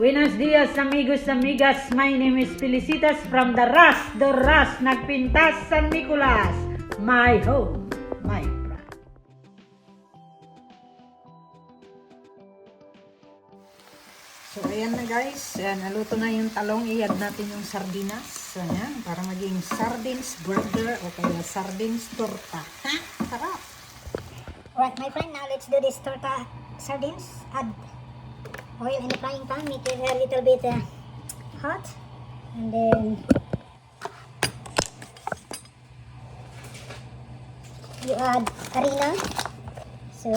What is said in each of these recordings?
Buenos dias, amigos, amigas. My name is Felicitas from the Ras, Nagpintas, San Nicolas. My home, my pride. So, ayan na guys. Naluto na yung talong. I-add natin yung sardinas. Ayan, para maging sardines burger o kaya sardines torta. Ha? Sarap! Alright, my friend, now let's do this torta sardines. Add oil in the frying pan, make it a little bit hot, and then you add harina, so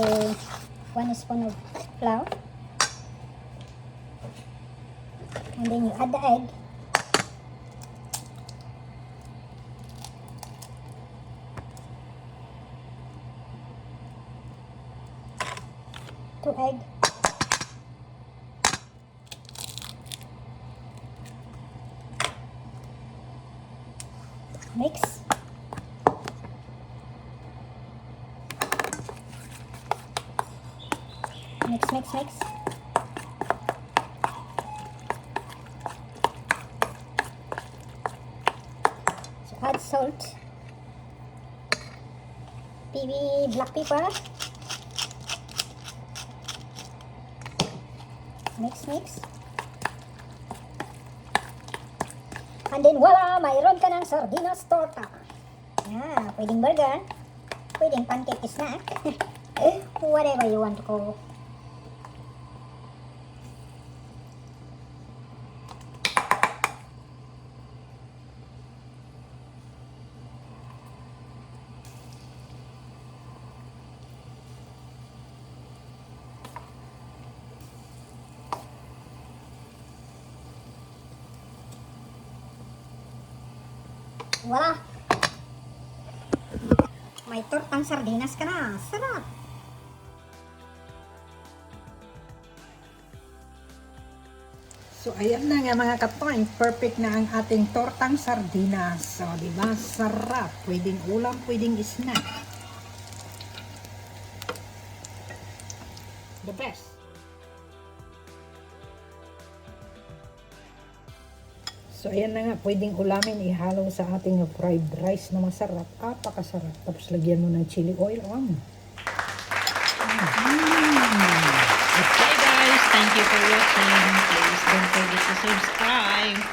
1 spoon of flour, and then you add the egg, two egg, mix, mix. So add salt, black pepper, mix. And then voila, mayroon ka ng sardinas torta. Yeah, pwedeng burger, pwedeng pancake snack, whatever you want to call. Wala. May tortang sardinas ka na. Sarap. So, ayan na nga mga katoy. Perfect na ang ating tortang sardinas. So, diba? Sarap. Pwedeng ulam, pwedeng snack. The best. So, ayan na nga, pwedeng ulamin, ihalo sa ating fried rice na masarap. Apakasarap. Tapos, lagyan mo ng chili oil. Okay guys, thank you for watching. Please don't forget to subscribe.